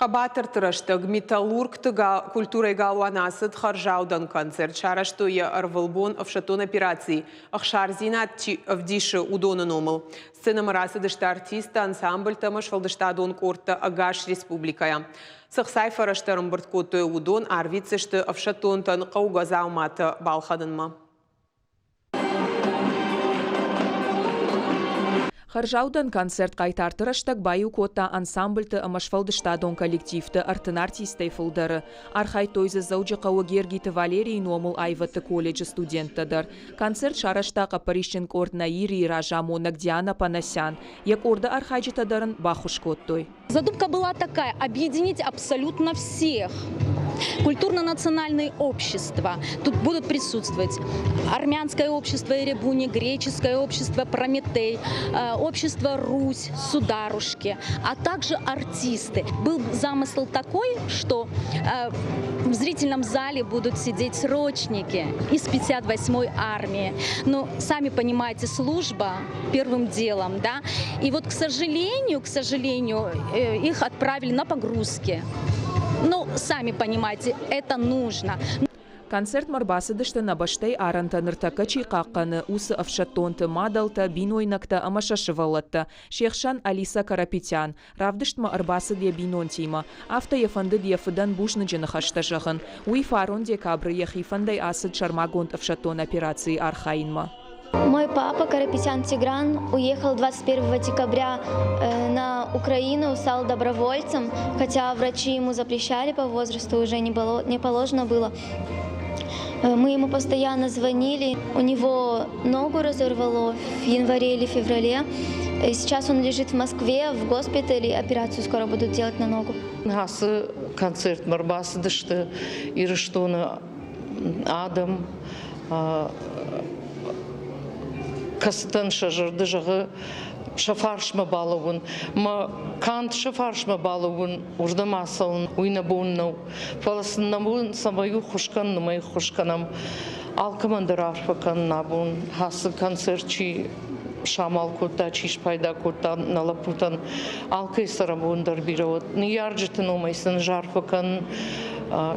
Қабатыр тұрыштық металлургты культурай галуанасыд харжаудан концерт шараштуя арвылбон авшатон операции. Ахшар зинат авдиши удонын омыл. Сцена марасыдышты артиста ансамбль тамыш валдыштадон корта Агаш республикая. Сықсай фараштарын бұрткоты удон арвицышты авшатонтан қауғаза алматы балхадынма. Харжаудан концерт қайтартырыштық байу кота ансамбльты амашфалдыштадон коллективті артын артистай фылдары. Архай тойзы заужы қауы Гергиті Валерий Номыл Айваты колледжі студенттыдыр. Концерт шараштақ апарищен кордна Ири Ражаму Нагдиана Панасян. Як орда архайджитадарын бахуш коттой. Задумка была такая – объединить абсолютно всех. Культурно-национальные общества. Тут будут присутствовать армянское общество Эребуни, греческое общество Прометей, общество Русь, Сударушки, а также артисты. Был замысел такой, что в зрительном зале будут сидеть срочники из 58-й армии. Но, сами понимаете, служба первым делом, да? И вот, к сожалению, их отправили на погрузки. Ну, сами понимаете, это нужно. Концерт марбасыдышты набаштай арантаныртака чайқаққаны усы авшаттонты мадалта бинойнакта амашашывалатта. Шехшан Алиса Карапетян. Равдыштма арбасы де бинон тима. Авто ефанды дефыдан бушны джанахашта жағын. Уи фарон декабры ехифандай асыд шармагонт авшаттон операции архаинма. Мой папа, Карапетян Тигран, уехал 21 декабря на Украину, стал добровольцем, хотя врачи ему запрещали по возрасту, уже не положено было. Мы ему постоянно звонили, у него ногу разорвало в январе или феврале. Сейчас он лежит в Москве, в госпитале, операцию скоро будут делать на ногу. Концерт марбасы дышты, ирыштоны адам, кастан шажырды жағы шафаршма балуын, ма кант шафаршма балуын, ужда масалын, уйна буыннау, фаласыннамуын самаю хушкан, нумай хушканам, алкамандар арфакан набуын, хасы концертчи шамал курта, чиш пайда курта, налапутан, алкай сарабуындар бирауыт, ниярджитын умайсын жарфакан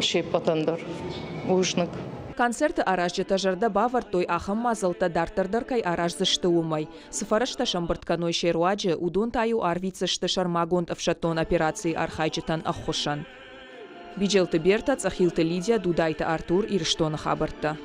шепатандар, ужнак. Концерты аражжыта жарда бавар той ахам мазалта дартардар кай аражзышты умай. Сыфарышта шамбыртканой шеруаджы удон таю арвицышты шармагонт авшатон операции архайджытан аххошан. Биджелты Берта, Цахилты Лидия, Дудайты Артур, Ирштона Хабарта.